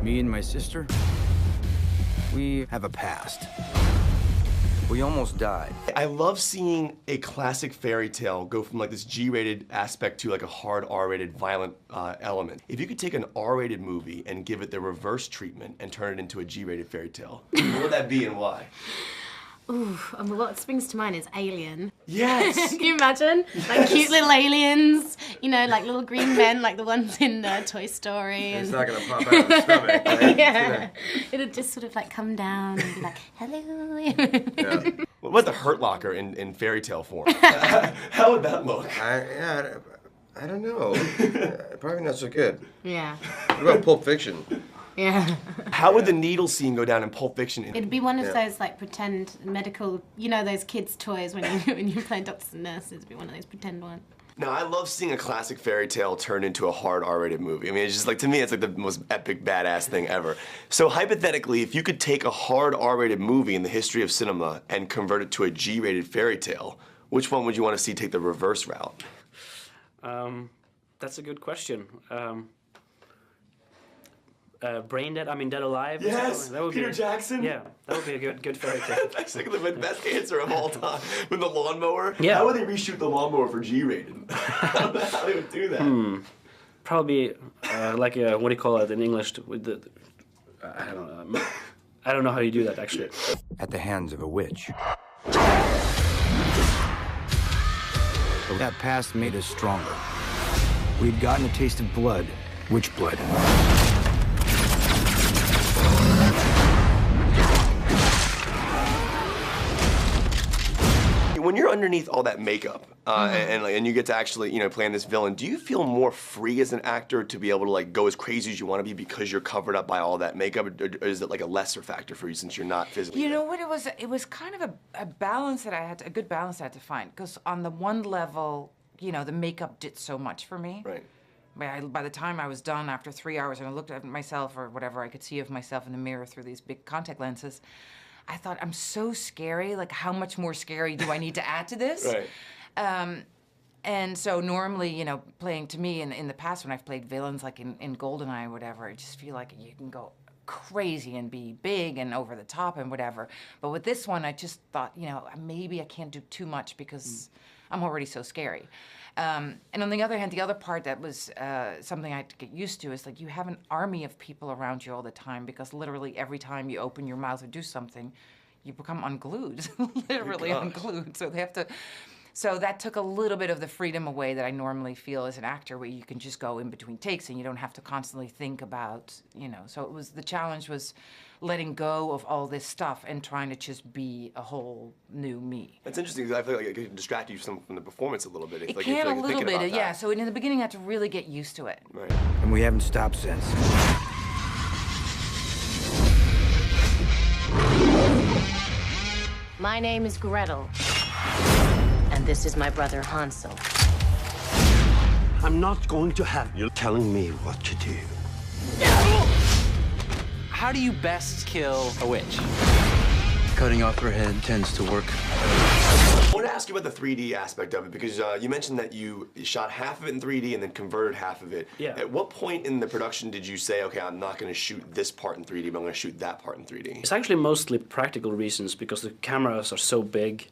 Me and my sister, we have a past. We almost died. I love seeing a classic fairy tale go from like this G-rated aspect to like a hard R-rated violent element. If you could take an R-rated movie and give it the reverse treatment and turn it into a G-rated fairy tale, what would that be and why? Ooh, what springs to mind is Alien. Yes! Can you imagine? Like cute little aliens, you know, like little green men, like the ones in Toy Story. It's not gonna pop out of the stomach, right? Yeah. It'd just sort of like come down and be like, hello. Yeah. What about the Hurt Locker in fairy tale form? How would that look? I don't know. Probably not so good. Yeah. What about Pulp Fiction? Yeah. How would the needle scene go down in Pulp Fiction? It'd be one of those like pretend medical, you know, those kids' toys when you play doctors and nurses. It'd be one of those pretend ones. Now, I love seeing a classic fairy tale turn into a hard R-rated movie. I mean, it's just like, to me, it's like the most epic, badass thing ever. So hypothetically, if you could take a hard R-rated movie in the history of cinema and convert it to a G-rated fairy tale, which one would you want to see take the reverse route? That's a good question. Brain Dead, Dead Alive. Yes, that would Peter be, Jackson. Yeah, that would be a good fairy tale. That's like the best answer of all time. With the lawnmower. Yeah. How would they reshoot the lawnmower for G-rated? I don't know how they would do that. Probably like a, what do you call it in English? With the, I don't know. I don't know how you do that actually. At the hands of a witch. But that past made us stronger. We'd gotten a taste of blood. Witch blood. When you're underneath all that makeup and you get to actually, you know, playing this villain, do you feel more free as an actor to be able to like go as crazy as you want to be because you're covered up by all that makeup, or is it like a lesser factor for you since you're not physically? You know what it was? It was kind of a balance that a good balance I had to find, because on the one level, you know, the makeup did so much for me. Right. By the time I was done after 3 hours and I looked at myself or whatever I could see of myself in the mirror through these big contact lenses, I thought, I'm so scary. Like, how much more scary do I need to add to this? Right. And so normally, you know, playing to me in the past when I've played villains like in GoldenEye or whatever, I just feel like you can go crazy and be big and over the top and whatever. But with this one, I just thought, you know, maybe I can't do too much because I'm already so scary. And on the other hand, the other part that was something I had to get used to is like you have an army of people around you all the time, because literally every time you open your mouth or do something, you become unglued, literally unglued. So they have to. So that took a little bit of the freedom away that I normally feel as an actor, where you can just go in between takes and you don't have to constantly think about, you know. So it was, the challenge was letting go of all this stuff and trying to just be a whole new me. That's interesting, because I feel like it can distract you from the performance a little bit. It like can like a little bit, yeah. That. So in the beginning, I had to really get used to it. Right. And we haven't stopped since. My name is Gretel. And this is my brother Hansel. I'm not going to have you telling me what to do. How do you best kill a witch? Cutting off her head tends to work. I want to ask you about the 3D aspect of it, because you mentioned that you shot half of it in 3D and then converted half of it. Yeah. At what point in the production did you say, okay, I'm not going to shoot this part in 3D, but I'm going to shoot that part in 3D? It's actually mostly practical reasons, because the cameras are so big.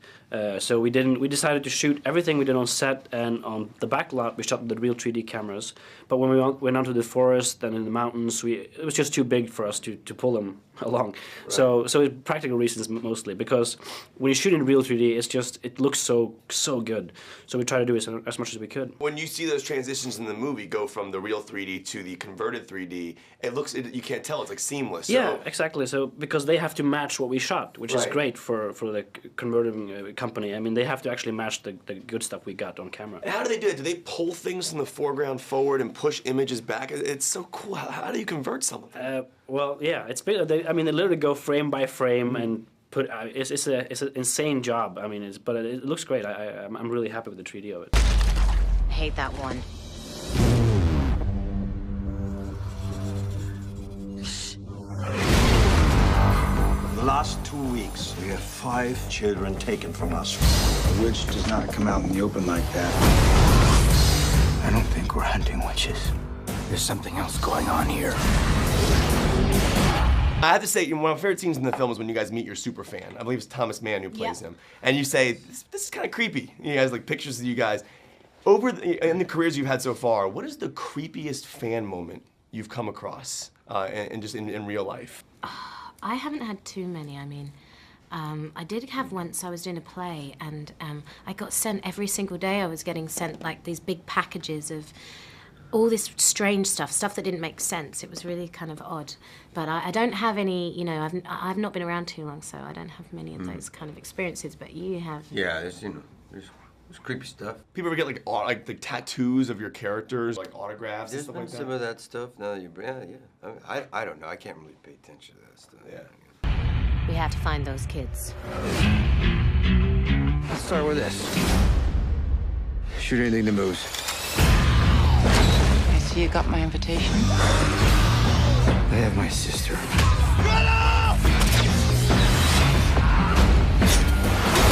So we decided to shoot everything we did on set, and on the back lot we shot with the real 3D cameras. But when we went out to the forest and in the mountains, it was just too big for us to pull them along. Right. So it's practical reasons mostly, because when you shoot in real 3D, it looks so good. So we try to do it as much as we could. When you see those transitions in the movie go from the real 3D to the converted 3D, you can't tell, it's like seamless. Yeah, exactly. So because they have to match what we shot, which is great for the converting company. I mean, they have to actually match the good stuff we got on camera. And how do they do it? Do they pull things from the foreground forward and push images back? It's so cool. How do you convert some of that? Well, yeah, they literally go frame by frame and put. It's an insane job. I mean, but it looks great. I'm really happy with the 3D of it. I hate that one. In the last 2 weeks, we had 5 children taken from us. A witch does not come out in the open like that. I don't think we're hunting witches. There's something else going on here. I have to say, one of my favorite scenes in the film is when you guys meet your super fan. I believe it's Thomas Mann who plays him. And you say, this is kind of creepy. You guys, like, pictures of you guys. In the careers you've had so far, what is the creepiest fan moment you've come across and just in real life? I haven't had too many. I mean, I did have once. I was doing a play, and I got sent every single day. I was getting sent like these big packages of all this strange stuff that didn't make sense. It was really kind of odd. But I don't have any. You know, I've not been around too long, so I don't have many of those kind of experiences. But you have. Yeah, there's creepy stuff. People ever get like tattoos of your characters, like autographs There's and stuff been like that? some of that stuff. Now that you, I don't know. I can't really pay attention to that stuff. Yeah. We have to find those kids. Let's start with this. Shoot anything that moves. I see you got my invitation. I have my sister.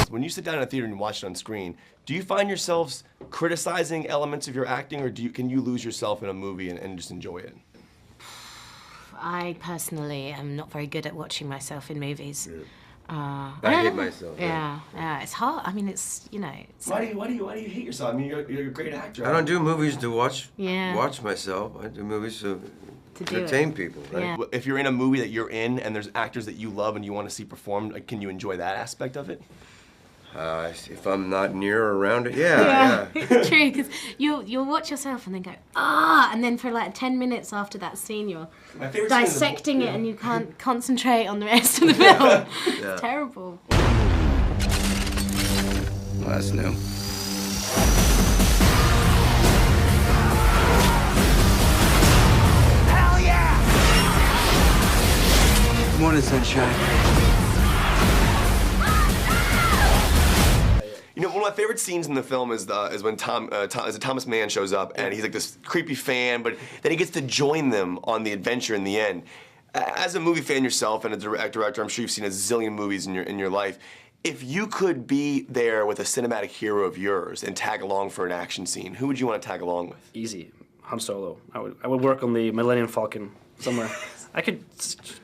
When you sit down in a theater and you watch it on screen, do you find yourselves criticizing elements of your acting, or can you lose yourself in a movie and just enjoy it? I personally am not very good at watching myself in movies. I hate myself. Yeah, it's hard. I mean, it's, you know. Why do you hate yourself? I mean, you're a great actor. I don't do movies to watch Yeah. myself. I do movies to do entertain it. people. Right? Yeah. If you're in a movie that you're in and there's actors that you love and you want to see perform, like, can you enjoy that aspect of it? If I'm not near or around it, yeah. It's true, because you'll watch yourself and then go, and then for like 10 minutes after that scene, you're My favorite scene in the dissecting it and you can't concentrate on the rest of the film. It's terrible. Well, that's new. Hell yeah! Morning, sunshine. You know, one of my favorite scenes in the film is when Thomas Mann shows up and he's like this creepy fan, but then he gets to join them on the adventure in the end. As a movie fan yourself and a director, I'm sure you've seen a zillion movies in your life. If you could be there with a cinematic hero of yours and tag along for an action scene, who would you want to tag along with? Easy. Han Solo. I would work on the Millennium Falcon somewhere. I could,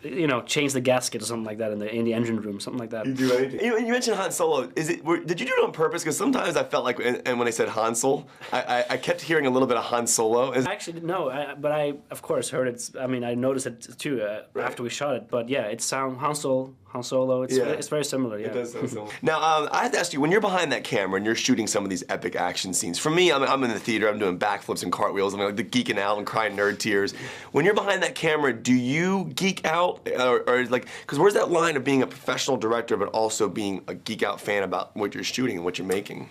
you know, change the gasket or something like that in the engine room, something like that. You do anything. You mentioned Han Solo. Did you do it on purpose? Because sometimes I felt like, and when I said Hansel, I kept hearing a little bit of Han Solo. Actually, no, but I, of course, heard it. I mean, I noticed it too after we shot it. But yeah, it sounds Han Solo. It's very similar. Yeah. It does sound similar. Now, I have to ask you, when you're behind that camera and you're shooting some of these epic action scenes, for me, I'm in the theater, I'm doing backflips and cartwheels, I'm like the geeking out and crying nerd tears. When you're behind that camera, do you geek out, or like, because where's that line of being a professional director but also being a geek out fan about what you're shooting and what you're making?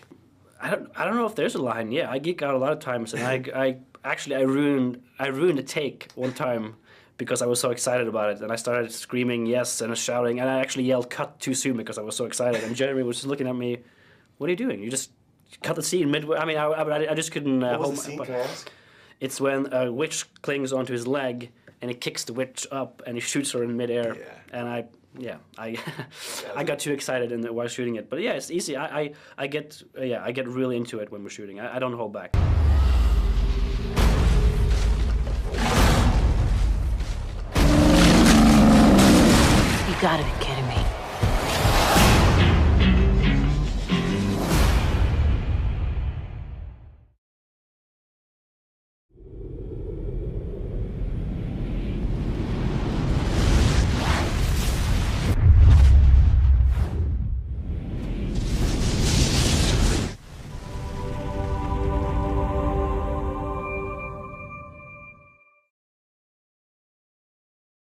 I don't know if there's a line. Yeah, I geek out a lot of times, and I ruined a take one time because I was so excited about it, and I started screaming yes and shouting, and I actually yelled cut too soon because I was so excited, and Jeremy was just looking at me, what are you doing? You just cut the scene midway. I mean, I just couldn't What was hold the scene, my... can I ask? It's when a witch clings onto his leg, and he kicks the witch up, and he shoots her in midair, and I got too excited while shooting it. But yeah, it's easy. I get really into it when we're shooting. I don't hold back. You gotta be kidding me.